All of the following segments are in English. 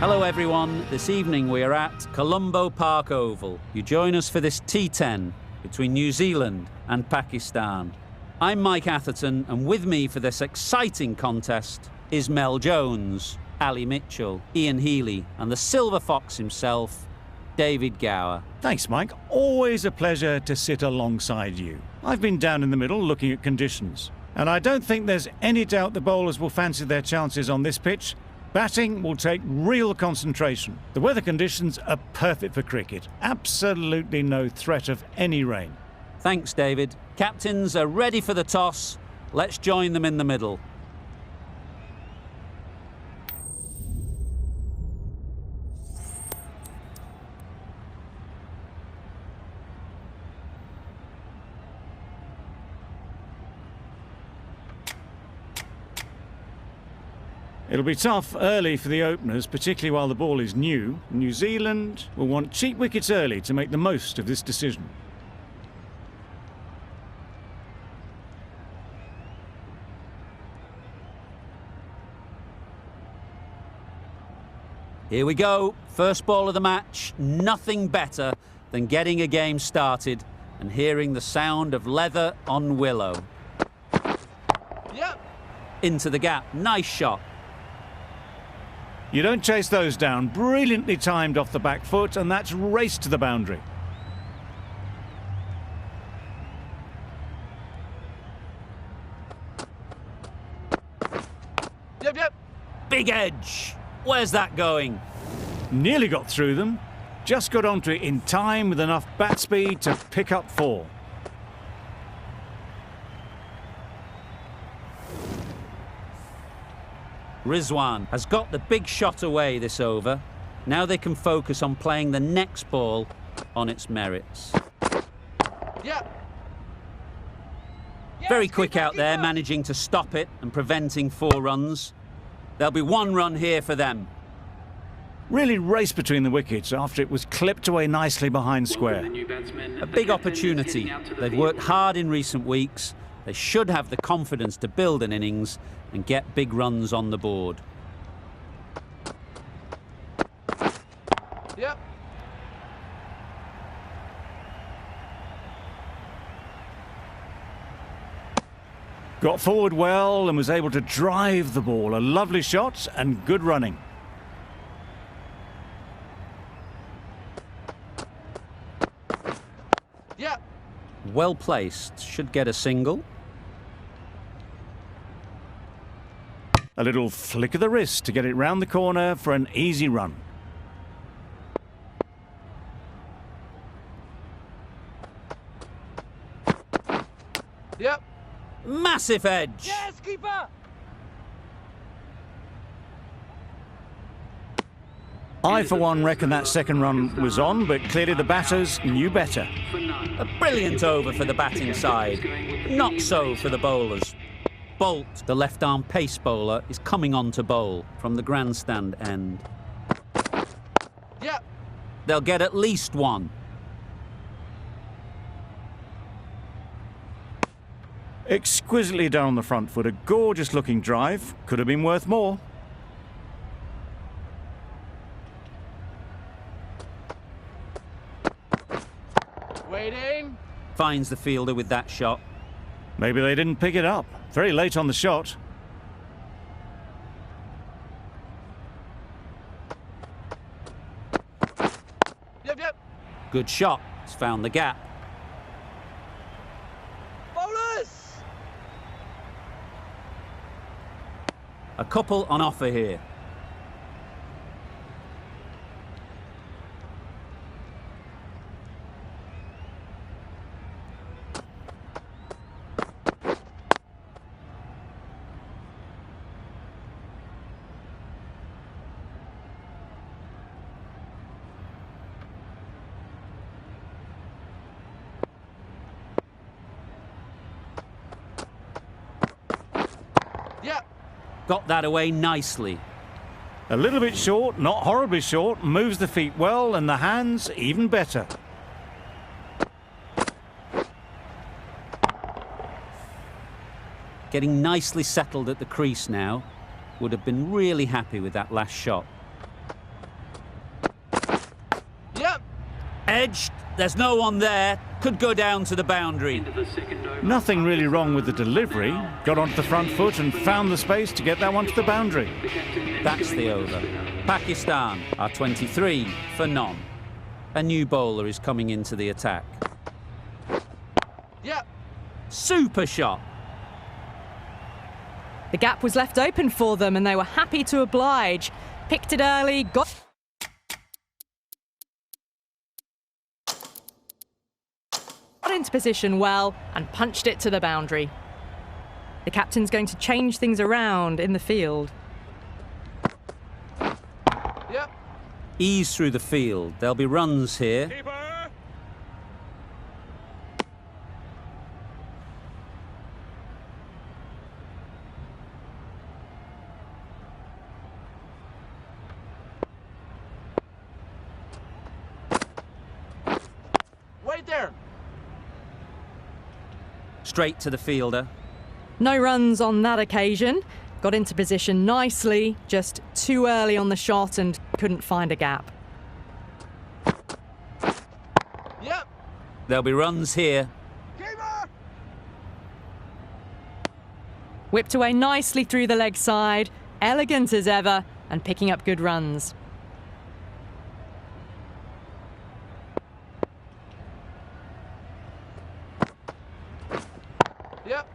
Hello everyone, this evening we are at Colombo Park Oval. You join us for this T10 between New Zealand and Pakistan. I'm Mike Atherton, and with me for this exciting contest is Mel Jones, Ali Mitchell, Ian Healy and the Silver Fox himself, David Gower. Thanks, Mike. Always a pleasure to sit alongside you. I've been down in the middle looking at conditions, and I don't think there's any doubt the bowlers will fancy their chances on this pitch. Batting will take real concentration. The weather conditions are perfect for cricket. Absolutely no threat of any rain. Thanks, David. Captains are ready for the toss. Let's join them in the middle. It'll be tough early for the openers, particularly while the ball is new. New Zealand will want cheap wickets early to make the most of this decision. Here we go. First ball of the match. Nothing better than getting a game started and hearing the sound of leather on willow. Yep. Into the gap. Nice shot. You don't chase those down. Brilliantly timed off the back foot, and that's raced to the boundary. Yep. Big edge. Where's that going? Nearly got through them. Just got onto it in time with enough bat speed to pick up 4. Rizwan has got the big shot away this over. Now they can focus on playing the next ball on its merits. Yep. Very quick out there, managing to stop it and preventing 4 runs. There'll be 1 run here for them. Really raced between the wickets after it was clipped away nicely behind square. A big opportunity. They've worked hard in recent weeks. They should have the confidence to build an innings and get big runs on the board. Yep. Got forward well and was able to drive the ball. A lovely shot and good running. Yep. Well placed. Should get a single. A little flick of the wrist to get it round the corner for an easy run. Yep. Massive edge. Yes, keeper. I, for one, reckon that second run was on, but clearly the batters knew better. A brilliant over for the batting side. Not so for the bowlers. Bolt, the left-arm pace bowler, is coming on to bowl from the grandstand end. Yep. They'll get at least 1. Exquisitely done on the front foot. A gorgeous-looking drive. Could have been worth more. Waiting. Finds the fielder with that shot. Maybe they didn't pick it up. Very late on the shot. Yep. Good shot. It's found the gap. Bowlers. A couple on offer here. Yep. Got that away nicely. A little bit short, not horribly short. Moves the feet well and the hands even better. Getting nicely settled at the crease now. Would have been really happy with that last shot. Edged. There's no one there. Could go down to the boundary. Nothing really wrong with the delivery. Got onto the front foot and found the space to get that one to the boundary. That's the over. Pakistan are 23 for none. A new bowler is coming into the attack. Yeah. Super shot. The gap was left open for them and they were happy to oblige. Picked it early, got into position well and punched it to the boundary. The captain's going to change things around in the field. Yep. Ease through the field. There'll be runs here. Wait there. Straight to the fielder. No runs on that occasion. Got into position nicely, just too early on the shot and couldn't find a gap. Yep. There'll be runs here. Keeper. Whipped away nicely through the leg side, elegant as ever, and picking up good runs. Yep.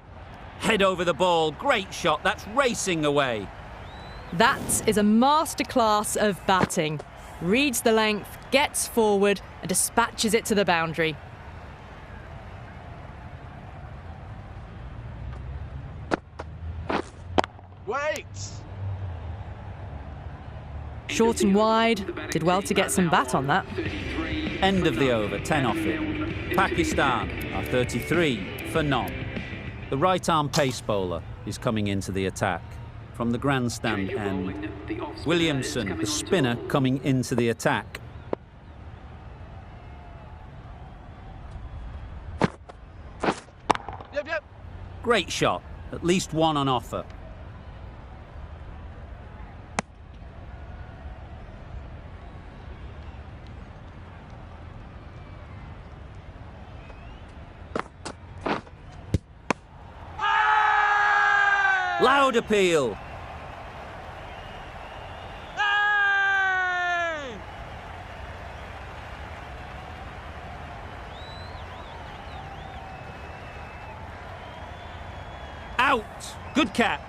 Head over the ball. Great shot. That's racing away. That is a masterclass of batting. Reads the length, gets forward, and dispatches it to the boundary. Wait. Short and wide, did well to get some bat on that. End of the over. 10 off it. Pakistan are 33 for none. The right-arm pace bowler is coming into the attack. From the grandstand end, Williamson, the spinner, coming into the attack. Yep. Great shot. At least one on offer. Loud appeal. Hey! Out. Good catch.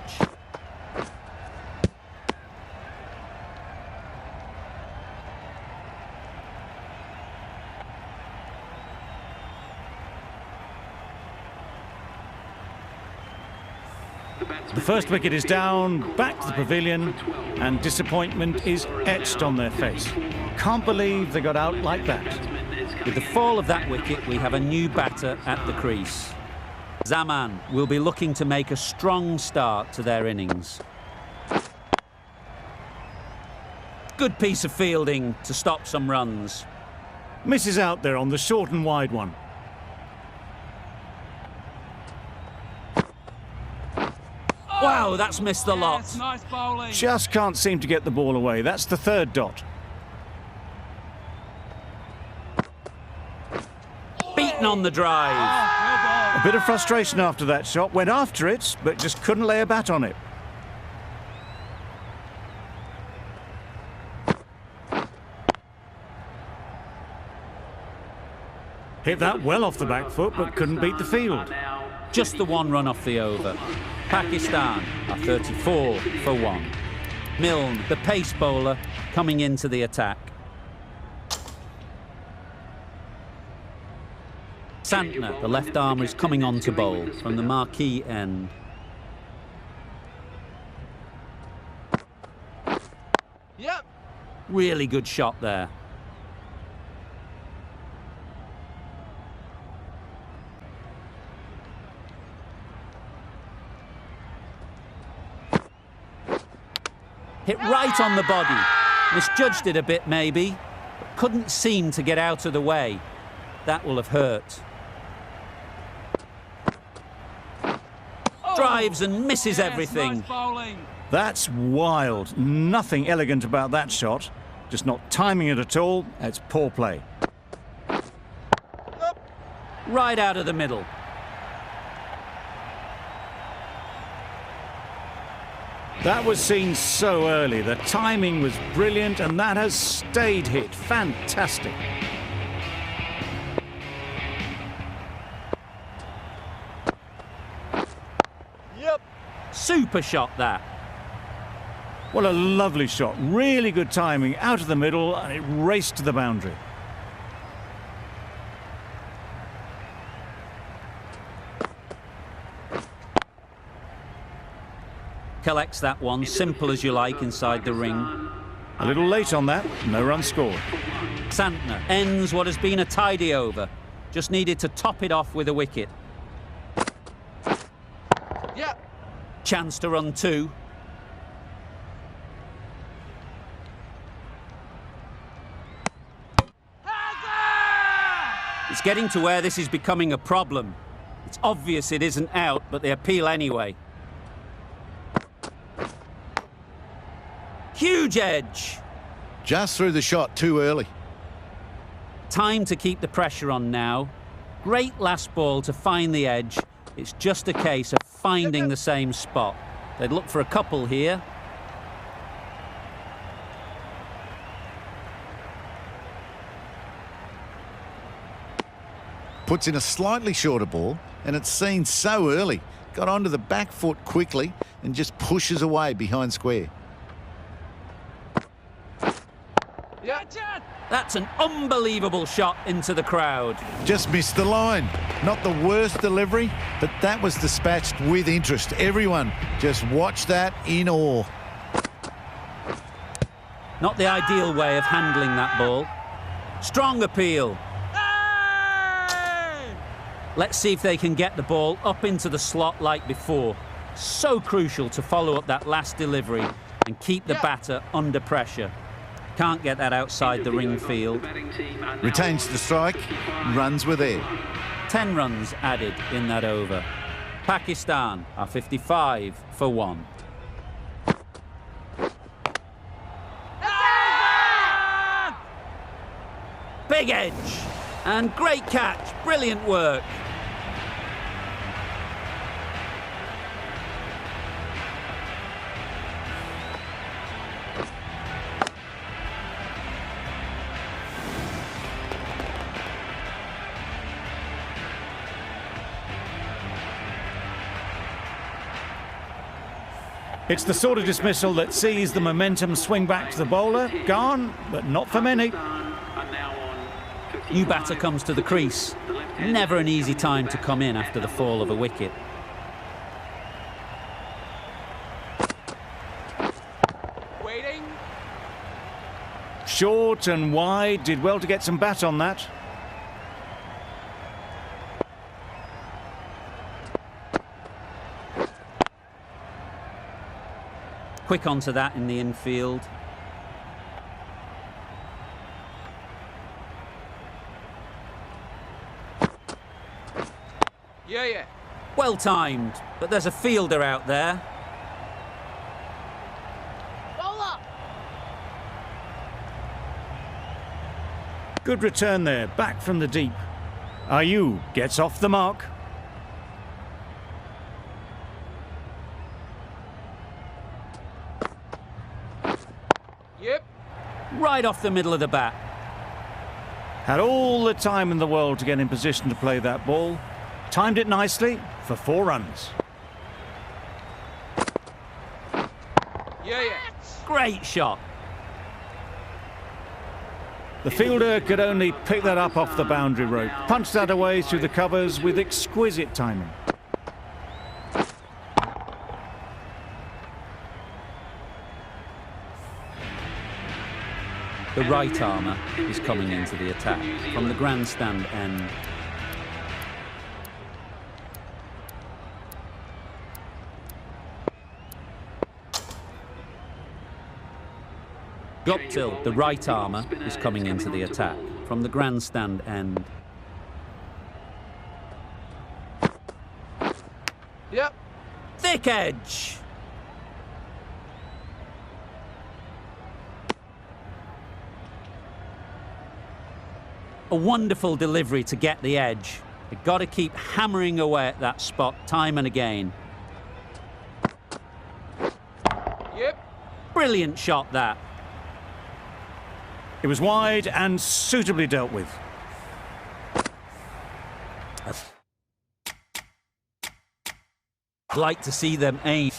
The first wicket is down, back to the pavilion, and disappointment is etched on their face. Can't believe they got out like that. With the fall of that wicket, we have a new batter at the crease. Zaman will be looking to make a strong start to their innings. Good piece of fielding to stop some runs. Misses out there on the short and wide one. Wow, that's missed the lot. Yes, nice bowling. Just can't seem to get the ball away. That's the third dot. Beaten on the drive. A bit of frustration after that shot. Went after it, but just couldn't lay a bat on it. Hit that well off the back foot, but couldn't beat the field. Just the one run off the over. Pakistan are 34 for 1. Milne, the pace bowler, coming into the attack. Santner, the left armer, is coming on to bowl from the marquee end. Yep. Really good shot there. Hit right on the body. Misjudged it a bit maybe, but couldn't seem to get out of the way. That will have hurt. Drives and misses everything. Nice bowling. That's wild. Nothing elegant about that shot. Just not timing it at all. It's poor play. right out of the middle. That was seen so early. The timing was brilliant, and that has stayed hit. Fantastic. Yep. Super shot that. What a lovely shot. Really good timing. Out of the middle, and it raced to the boundary. Collects that one, simple as you like, inside the ring. A little late on that. No run scored. Santner ends what has been a tidy over. Just needed to top it off with a wicket. Yep. Chance to run two. It's getting to where this is becoming a problem. It's obvious it isn't out, but they appeal anyway. Huge edge. Just threw the shot too early. Time to keep the pressure on now. Great last ball to find the edge. It's just a case of finding the same spot. They'd look for a couple here. Puts in a slightly shorter ball, and it's seen so early. Got onto the back foot quickly and just pushes away behind square. Yeah. That's an unbelievable shot into the crowd. Just missed the line. Not the worst delivery, but that was dispatched with interest. Everyone just watched that in awe. Not the ideal way of handling that ball. Strong appeal. Let's see if they can get the ball up into the slot like before. So crucial to follow up that last delivery and keep the batter under pressure. Can't get that outside the ring field. Retains the strike, runs were there. 10 runs added in that over. Pakistan are 55 for 1. Big edge and great catch. Brilliant work. It's the sort of dismissal that sees the momentum swing back to the bowler. Gone, but not for many. New batter comes to the crease. Never an easy time to come in after the fall of a wicket. Waiting. Short and wide. Did well to get some bat on that. Quick onto that in the infield. Yeah. Well timed, but there's a fielder out there. Bowler. Good return there, back from the deep. Ayu gets off the mark. Yep. Right off the middle of the bat. Had all the time in the world to get in position to play that ball. Timed it nicely for 4 runs. Yeah. Great shot. The fielder could only pick that up off the boundary rope. Punched that away through the covers with exquisite timing. The right armour is coming into the attack from the grandstand end. Guptill, the right armour, is coming into the attack from the grandstand end. Yep. Thick edge. A wonderful delivery to get the edge. You've got to keep hammering away at that spot time and again. Yep. Brilliant shot, that. It was wide and suitably dealt with. I'd like to see them aim.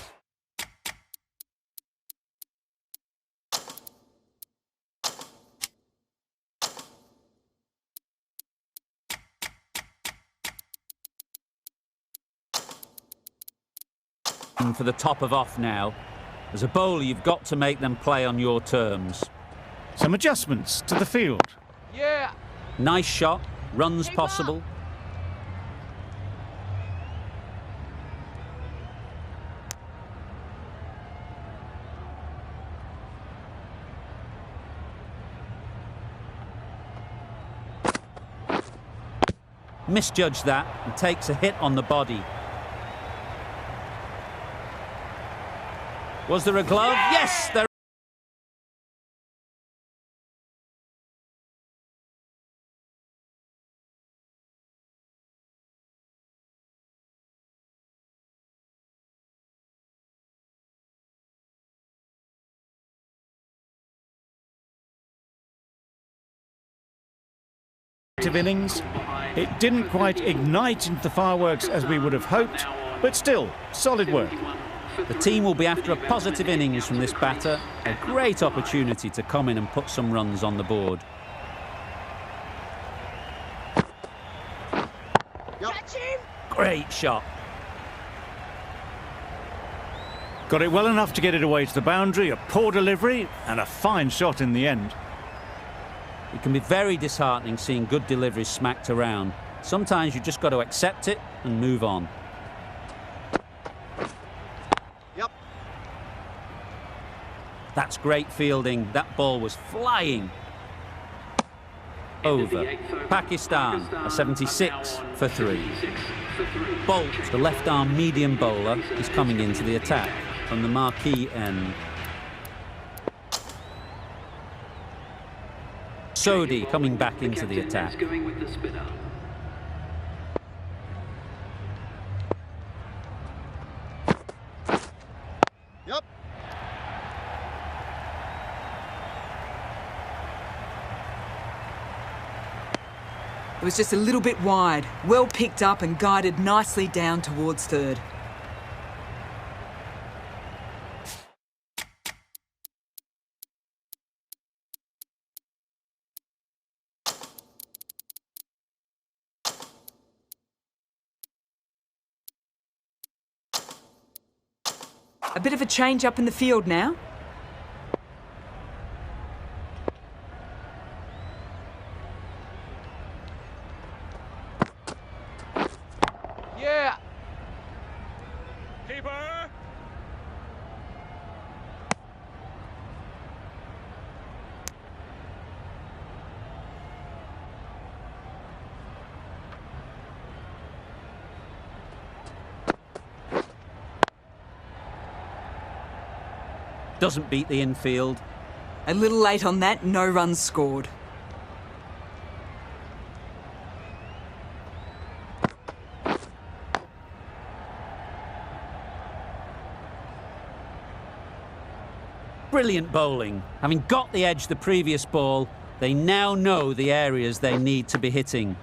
For the top of off now. As a bowler, you've got to make them play on your terms. Some adjustments to the field. Yeah. Nice shot, runs Keep possible. up. Misjudged that and takes a hit on the body. Was there a glove? Yes, there. Innings. It didn't quite ignite into the fireworks as we would have hoped, but still, solid work. The team will be after a positive innings from this batter. A great opportunity to come in and put some runs on the board. Catch him. Great shot. Got it well enough to get it away to the boundary, a poor delivery, and a fine shot in the end. It can be very disheartening seeing good deliveries smacked around. Sometimes you just got to accept it and move on. Yep. That's great fielding. That ball was flying. Over. Pakistan, a 76 for 3. Bolt, the left-arm medium bowler, is coming into the attack from the marquee end. Sodhi coming back into the attack. Yep. It was just a little bit wide, well picked up and guided nicely down towards third. A bit of a change up in the field now. Yeah. Keeper. Doesn't beat the infield. A little late on that, no runs scored. Brilliant bowling. Having got the edge the previous ball, they now know the areas they need to be hitting.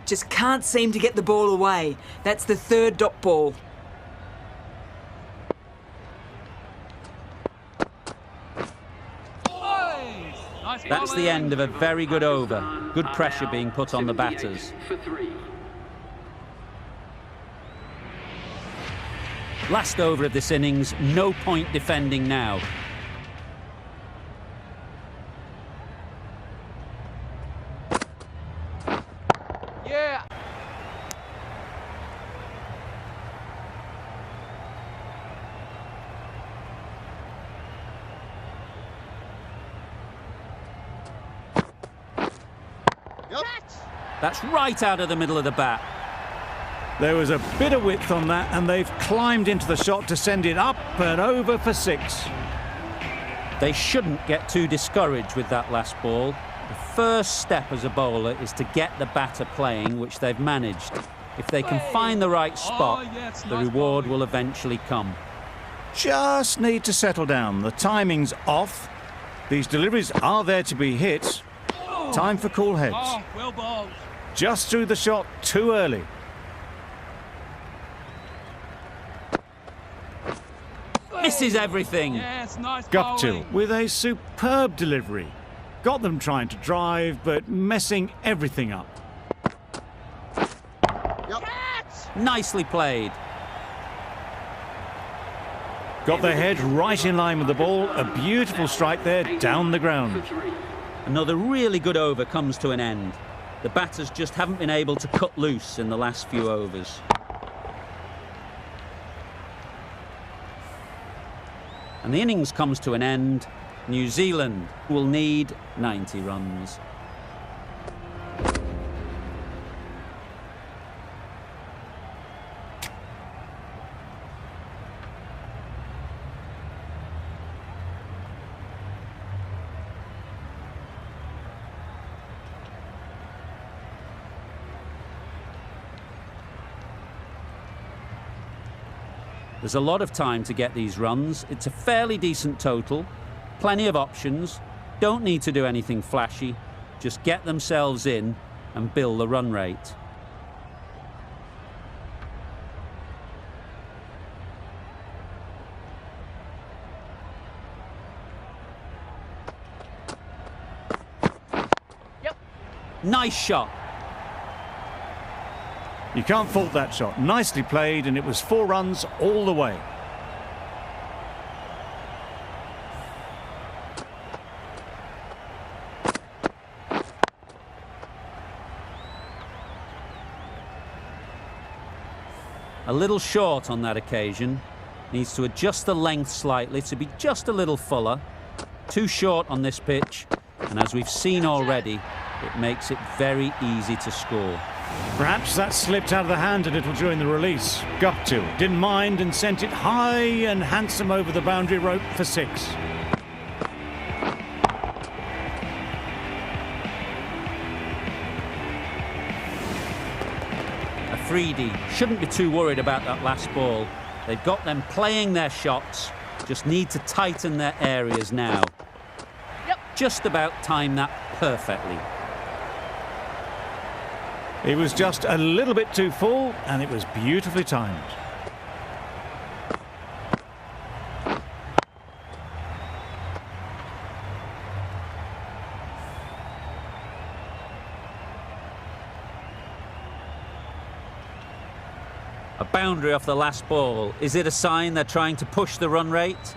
Just can't seem to get the ball away. That's the third dot ball. That's the end of a very good over. Good pressure being put on the batters. Last over of this innings, no point defending now. Yeah. Yep. That's right out of the middle of the bat. There was a bit of width on that, and they've climbed into the shot to send it up and over for 6. They shouldn't get too discouraged with that last ball. The first step as a bowler is to get the batter playing, which they've managed. If they can find the right spot, the reward will eventually come. Just need to settle down. The timing's off. These deliveries are there to be hit. Time for cool heads. Well bowled. Just threw the shot too early. Misses everything. Yes, nice Guptill bowling. with a superb delivery. Got them trying to drive, but messing everything up. Nicely played. Got their head right in line with the ball. A beautiful strike there, down the ground. Another really good over comes to an end. The batters just haven't been able to cut loose in the last few overs. And the innings comes to an end. New Zealand will need 90 runs. There's a lot of time to get these runs. It's a fairly decent total. Plenty of options. Don't need to do anything flashy. Just get themselves in and build the run rate. Nice shot. You can't fault that shot. Nicely played, and it was 4 runs all the way. A little short on that occasion. Needs to adjust the length slightly to be just a little fuller. Too short on this pitch, and as we've seen already, it makes it very easy to score. Perhaps that slipped out of the hand a little during the release. Guptill didn't mind and sent it high and handsome over the boundary rope for 6. Afridi shouldn't be too worried about that last ball. They've got them playing their shots, just need to tighten their areas now. Just about timed that perfectly. It was just a little bit too full, and it was beautifully timed. A boundary off the last ball. Is it a sign they're trying to push the run rate?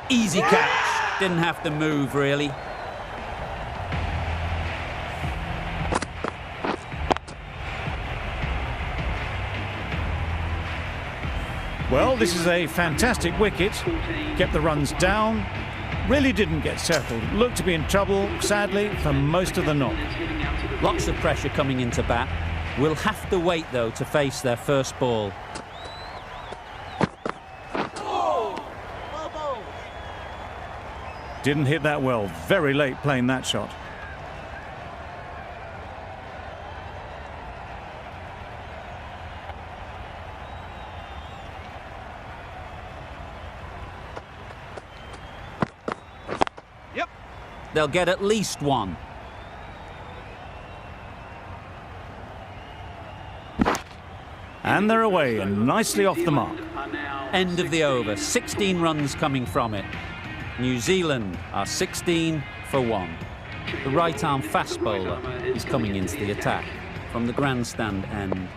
Easy catch. Didn't have to move, really. Well, this is a fantastic wicket. Kept the runs down. Really didn't get settled. Looked to be in trouble, sadly, for most of the knock. Lots of pressure coming into bat. We'll have to wait, though, to face their first ball. Didn't hit that well. Very late playing that shot. They'll get at least one. And they're away and nicely off the mark. End of the over. 16 runs coming from it. New Zealand are 16 for 1. The right-arm fast bowler is coming into the attack from the grandstand end.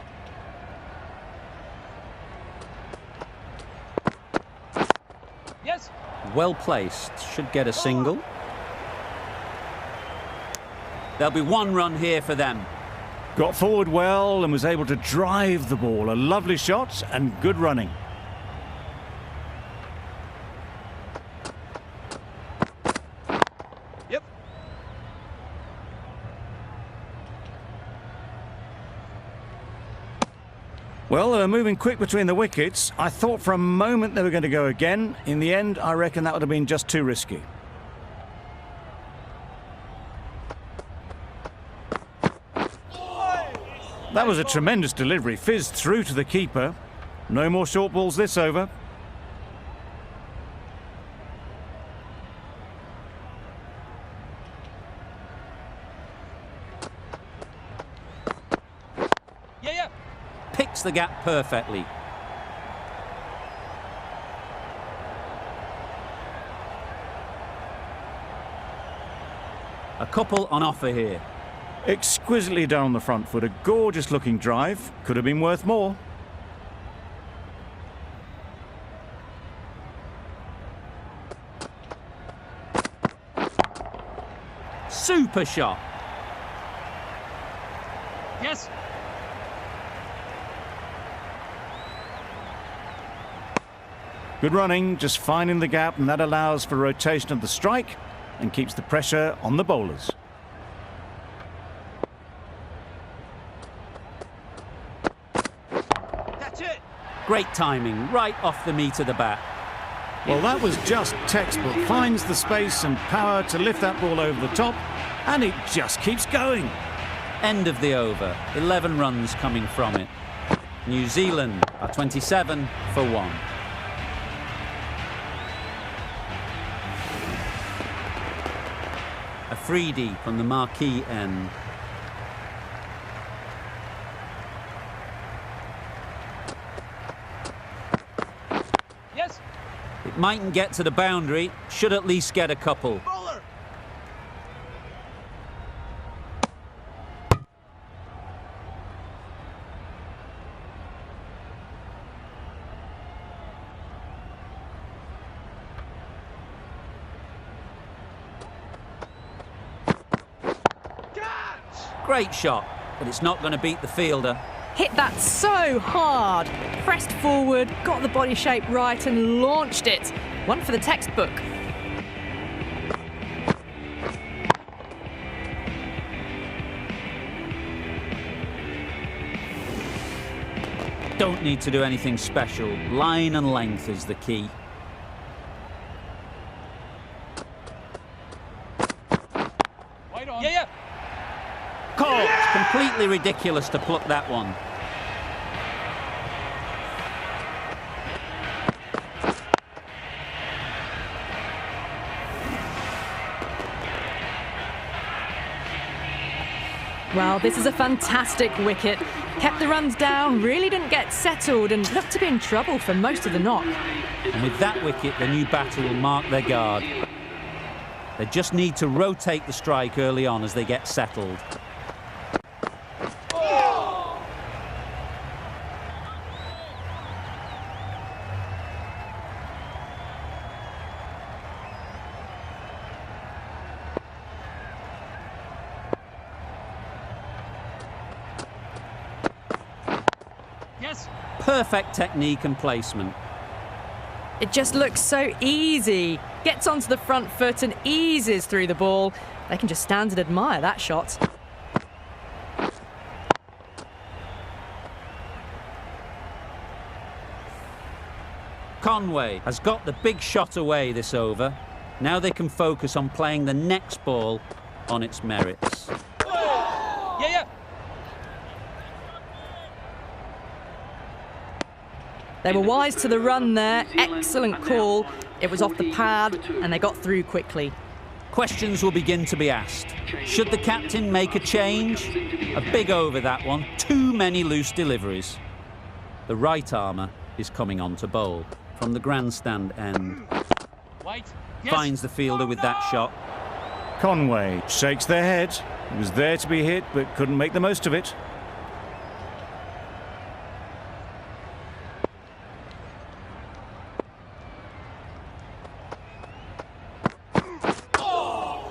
Yes. Well placed. Should get a single. There'll be 1 run here for them. Got forward well and was able to drive the ball. A lovely shot and good running. Yep. Well, they were moving quick between the wickets. I thought for a moment they were going to go again. In the end, I reckon that would have been just too risky. That was a tremendous delivery. Fizzed through to the keeper. No more short balls this over. Picks the gap perfectly. A couple on offer here. Exquisitely done on the front foot. A gorgeous looking drive. Could have been worth more. Super shot. Yes. Good running, just finding the gap, and that allows for rotation of the strike and keeps the pressure on the bowlers. That's it. Great timing, right off the meat of the bat. Well, that was just textbook. Finds the space and power to lift that ball over the top, and it just keeps going. End of the over. 11 runs coming from it. New Zealand are 27 for 1. A freebie from the marquee end. Yes. It mightn't get to the boundary, should at least get a couple. Bowler. Great shot, but it's not going to beat the fielder. Hit that so hard. Pressed forward, got the body shape right and launched it. One for the textbook. Don't need to do anything special. Line and length is the key. Right on. Yeah. Caught! Completely ridiculous to pluck that one. Well, this is a fantastic wicket. Kept the runs down, really didn't get settled and looked to be in trouble for most of the knock. And with that wicket, the new batter will mark their guard. They just need to rotate the strike early on as they get settled. Yes. Perfect technique and placement. It just looks so easy. Gets onto the front foot and eases through the ball. They can just stand and admire that shot. Conway has got the big shot away this over. Now they can focus on playing the next ball on its merits. Yeah. They were wise to the run there. Excellent call. It was off the pad and they got through quickly. Questions will begin to be asked. Should the captain make a change? A big over that one. Too many loose deliveries. The right armour is coming on to bowl from the grandstand end. White. Yes. Finds the fielder with that shot. Conway shakes their head. He was there to be hit, but couldn't make the most of it.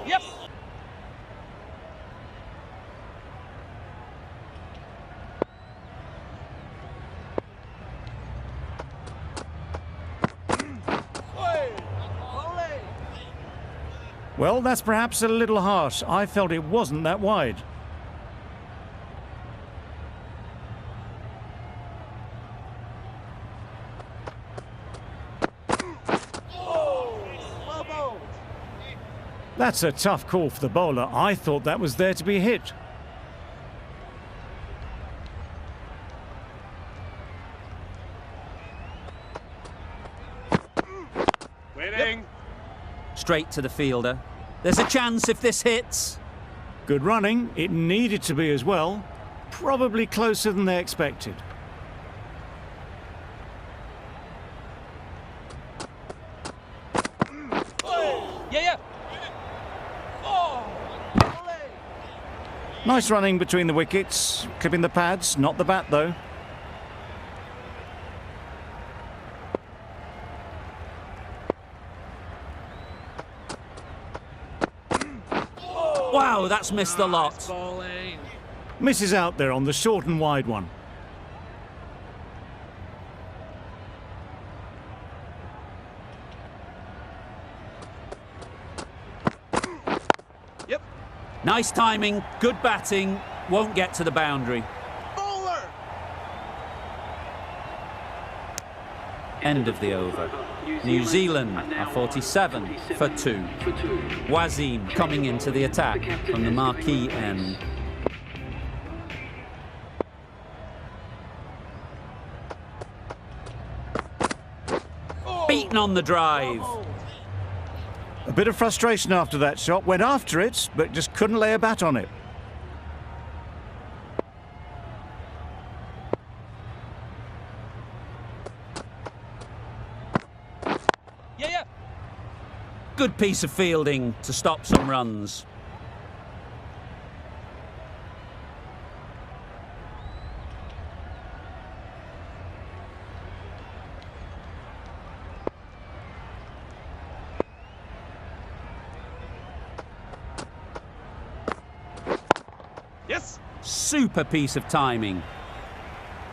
Yep. Well, that's perhaps a little harsh. I felt it wasn't that wide. That's a tough call for the bowler. I thought that was there to be hit. Waiting. Straight to the fielder. There's a chance if this hits. Good running. It needed to be as well. Probably closer than they expected. Yeah. Nice running between the wickets. Clipping the pads, not the bat though. Wow, that's missed the lot. Bowling. Misses out there on the short and wide one. Yep. Nice timing, good batting, won't get to the boundary. Bowler. End of the over. New Zealand are 47 for 2. Wasim coming into the attack from the marquee end. Beaten on the drive. A bit of frustration after that shot. Went after it, but just couldn't lay a bat on it. Yeah. Good piece of fielding to stop some runs. Yes. Super piece of timing.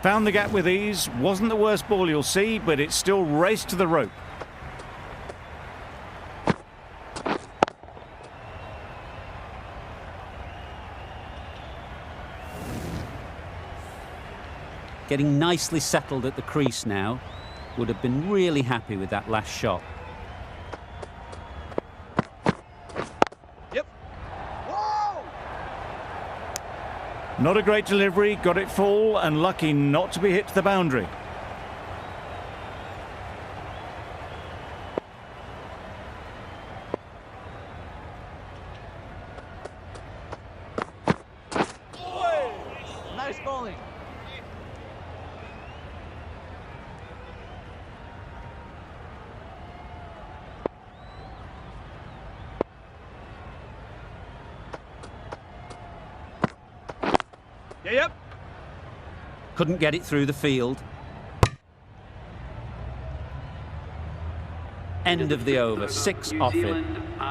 Found the gap with ease. Wasn't the worst ball you'll see, but it still raced to the rope. Getting nicely settled at the crease now. Would have been really happy with that last shot. Yep. Whoa. Not a great delivery, got it full and lucky not to be hit to the boundary. Nice bowling. Yeah, yep. Couldn't get it through the field. End of the over, 6 off it.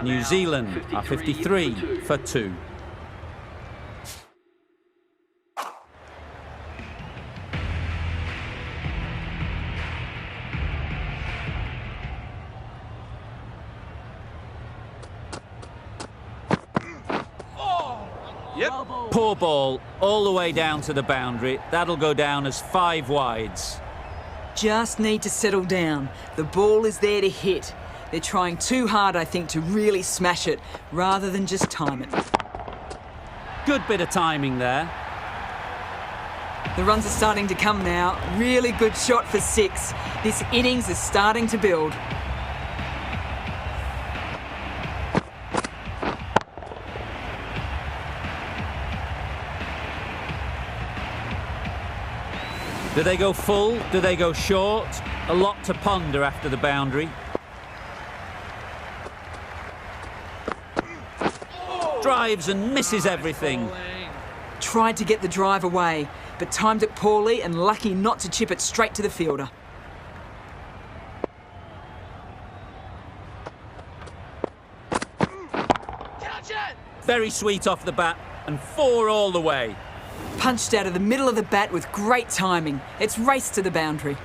New Zealand are 53 for 2. Yep. Poor ball, all the way down to the boundary. That'll go down as 5 wides. Just need to settle down. The ball is there to hit. They're trying too hard, I think, to really smash it, rather than just time it. Good bit of timing there. The runs are starting to come now. Really good shot for 6. This innings is starting to build. Do they go full? Do they go short? A lot to ponder after the boundary. Drives and misses everything. Tried to get the drive away, but timed it poorly and lucky not to chip it straight to the fielder. Catch it. Very sweet off the bat and 4 all the way. Punched out of the middle of the bat with great timing. It's raced to the boundary.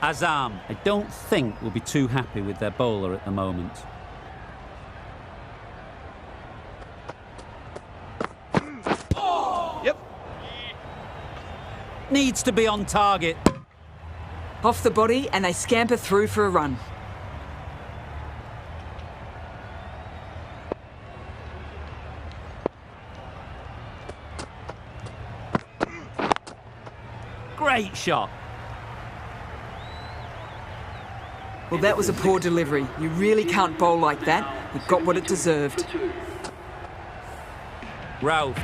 Azam, I don't think will be too happy with their bowler at the moment. Yep. Needs to be on target. Off the body and they scamper through for a run. Great shot. Well, that was a poor delivery. You really can't bowl like that. It got what it deserved. Ralph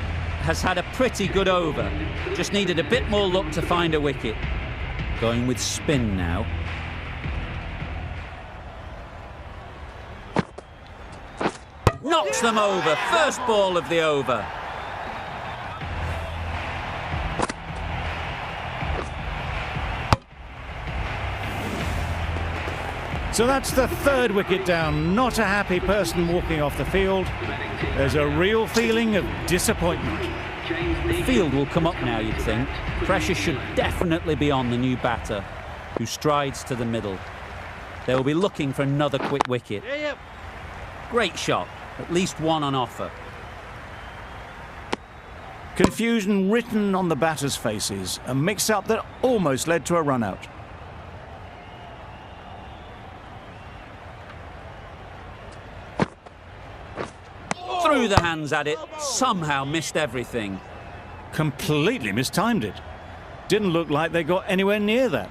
has had a pretty good over. Just needed a bit more luck to find a wicket. Going with spin now. Knocks them over. First ball of the over. So that's the third wicket down. Not a happy person walking off the field. There's a real feeling of disappointment. The field will come up now, you'd think. Pressure should definitely be on the new batter, who strides to the middle. They will be looking for another quick wicket. Great shot. At least one on offer. Confusion written on the batters' faces. A mix-up that almost led to a run-out. Threw the hands at it, somehow missed everything. Completely mistimed it. Didn't look like they got anywhere near that.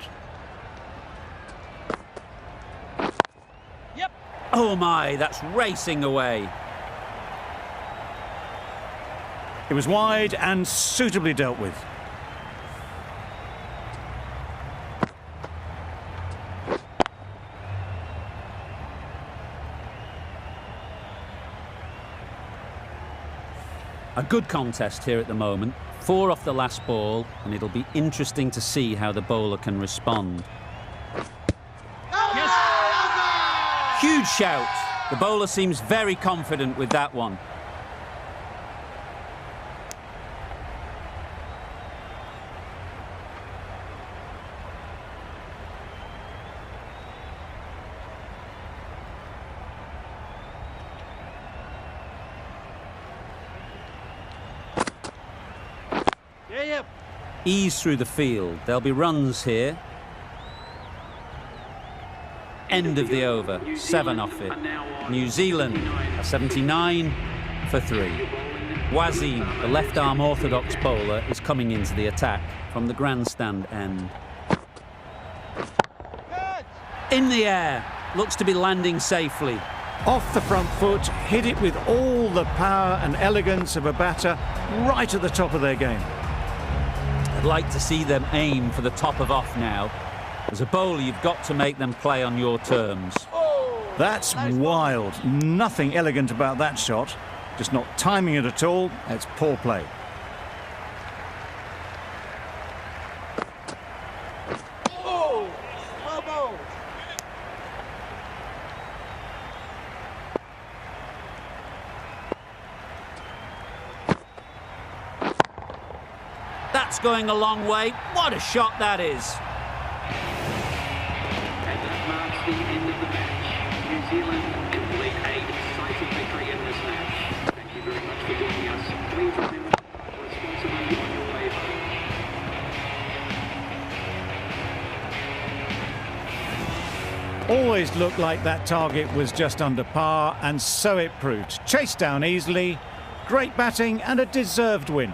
Yep. Oh my, that's racing away. It was wide and suitably dealt with. A good contest here at the moment. 4 off the last ball, and it'll be interesting to see how the bowler can respond. Huge shout. The bowler seems very confident with that one. Ease through the field. There'll be runs here. End of the over. 7 off it. New Zealand, a 79 for 3. Wasim, the left-arm orthodox bowler, is coming into the attack from the grandstand end. In the air. Looks to be landing safely. Off the front foot, hit it with all the power and elegance of a batter right at the top of their game. I'd like to see them aim for the top of off now. As a bowler, you've got to make them play on your terms. That's wild. Nothing elegant about that shot. Just not timing it at all. It's poor play. That's going a long way. What a shot that is. And that marks the end of the match. New Zealand complete a decisive victory in this match. Thank you very much for joining us. Please remember, responsibly on your way home. Always looked like that target was just under par, and so it proved. Chased down easily, great batting and a deserved win.